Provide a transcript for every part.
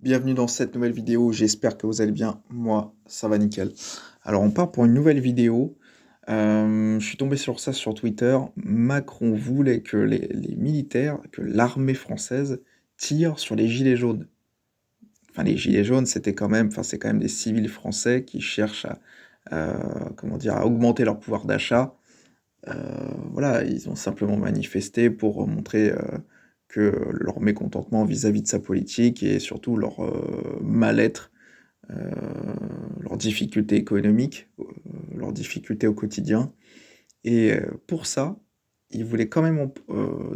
Bienvenue dans cette nouvelle vidéo, j'espère que vous allez bien, moi ça va nickel. Alors on part pour une nouvelle vidéo, je suis tombé sur ça sur Twitter, Macron voulait que les militaires, que l'armée française tire sur les gilets jaunes. Enfin les gilets jaunes c'était quand même, enfin c'est quand même des civils français qui cherchent comment dire, à augmenter leur pouvoir d'achat. Euh, voilà, ils ont simplement manifesté pour montrer que leur mécontentement vis-à-vis de sa politique et surtout leur mal-être, euh, leurs difficultés économiques, leurs difficultés au quotidien. Et pour ça, ils voulaient quand même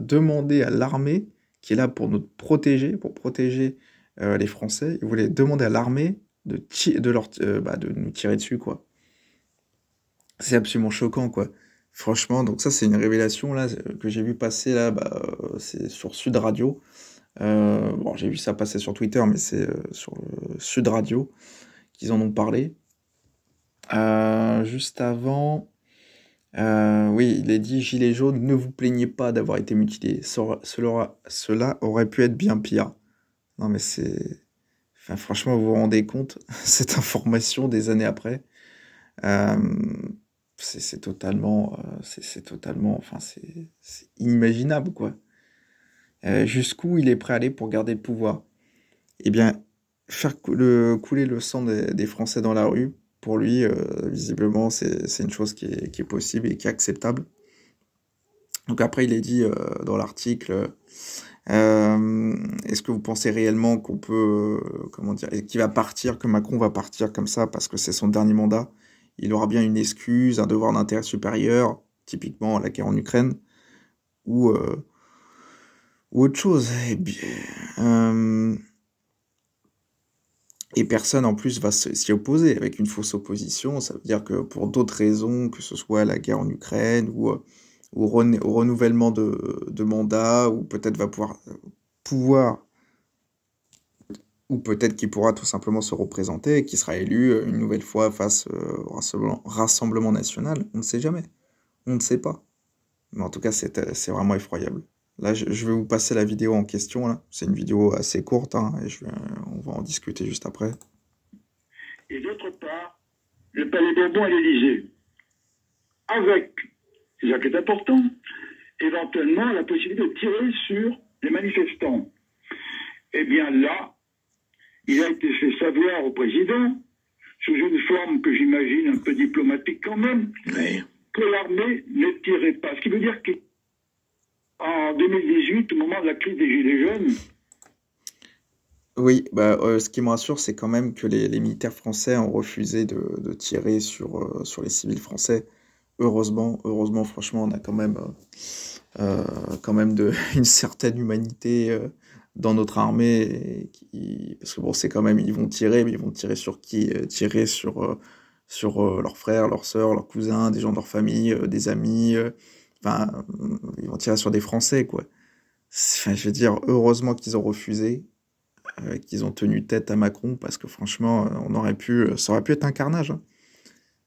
demander à l'armée, qui est là pour nous protéger, pour protéger les Français, ils voulaient demander à l'armée de nous tirer dessus, quoi. C'est absolument choquant, quoi. Franchement, donc ça, c'est une révélation, là, que j'ai vu passer, là, c'est sur Sud Radio. Bon, j'ai vu ça passer sur Twitter, mais c'est sur Sud Radio qu'ils en ont parlé. Juste avant, oui, il est dit, Gilets jaunes, ne vous plaignez pas d'avoir été mutilés. Cela aurait pu être bien pire. Non, mais c'est... Enfin, franchement, vous vous rendez compte, cette information des années après, euh, c'est totalement, c'est totalement, enfin, c'est inimaginable, quoi. Jusqu'où il est prêt à aller pour garder le pouvoir? Eh bien, faire couler le sang des Français dans la rue, pour lui, visiblement, c'est une chose qui est possible et qui est acceptable. Donc après, il est dit dans l'article, est-ce que vous pensez réellement qu'on peut, comment dire, qu'il va partir, que Macron va partir comme ça parce que c'est son dernier mandat? Il aura bien une excuse, un devoir d'intérêt supérieur, typiquement la guerre en Ukraine, ou, euh, ou autre chose. Et personne en plus va s'y opposer avec une fausse opposition. Ça veut dire que pour d'autres raisons, que ce soit la guerre en Ukraine ou au renouvellement de mandat, ou peut-être pouvoir, ou peut-être qu'il pourra tout simplement se représenter et qu'il sera élu une nouvelle fois face au Rassemblement national. On ne sait jamais. On ne sait pas. Mais en tout cas, c'est vraiment effroyable. Là, je vais vous passer la vidéo en question, là. C'est une vidéo assez courte, hein, et on va en discuter juste après. Et d'autre part, le Palais Bourbon à l'Élysée, avec, c'est ça qui est important, éventuellement la possibilité de tirer sur les manifestants. Eh bien là, il a été fait savoir au président, sous une forme que j'imagine un peu diplomatique quand même, oui, que l'armée ne tirait pas. Ce qui veut dire qu'en 2018, au moment de la crise des Gilets jaunes, Oui, ce qui me rassure, c'est quand même que les militaires français ont refusé de tirer sur les civils français. Heureusement, franchement, on a quand même une certaine humanité dans notre armée, parce que bon, c'est quand même, ils vont tirer, mais ils vont tirer sur qui? Tirer sur leurs frères, leurs sœurs, leurs cousins, des gens de leur famille, des amis, enfin, ils vont tirer sur des Français, quoi. Enfin, je veux dire, heureusement qu'ils ont refusé, qu'ils ont tenu tête à Macron, parce que franchement, ça aurait pu être un carnage, hein.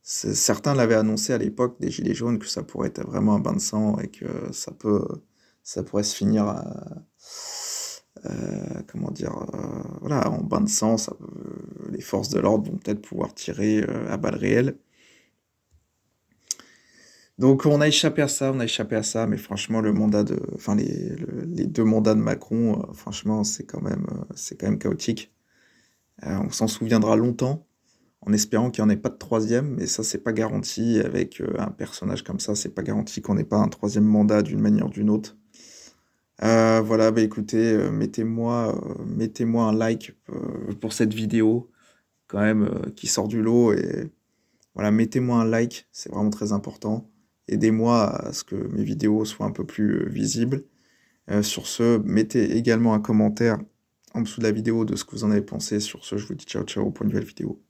Certains l'avaient annoncé à l'époque des Gilets jaunes que ça pourrait être vraiment un bain de sang et que ça pourrait se finir comment dire, voilà, en bain de sang. Les forces de l'ordre vont peut-être pouvoir tirer à balles réelles. Donc on a échappé à ça, mais franchement enfin les deux mandats de Macron, franchement c'est quand même chaotique. On s'en souviendra longtemps, en espérant qu'il n'y en ait pas de troisième, mais ça, c'est pas garanti. Avec un personnage comme ça, c'est pas garanti qu'on n'ait pas un troisième mandat d'une manière ou d'une autre. Voilà, bah écoutez, mettez-moi un like pour cette vidéo, quand même, qui sort du lot. Et voilà, mettez-moi un like, c'est vraiment très important. Aidez-moi à ce que mes vidéos soient un peu plus visibles. Sur ce, mettez également un commentaire en dessous de la vidéo de ce que vous en avez pensé. Sur ce, je vous dis ciao ciao pour une nouvelle vidéo.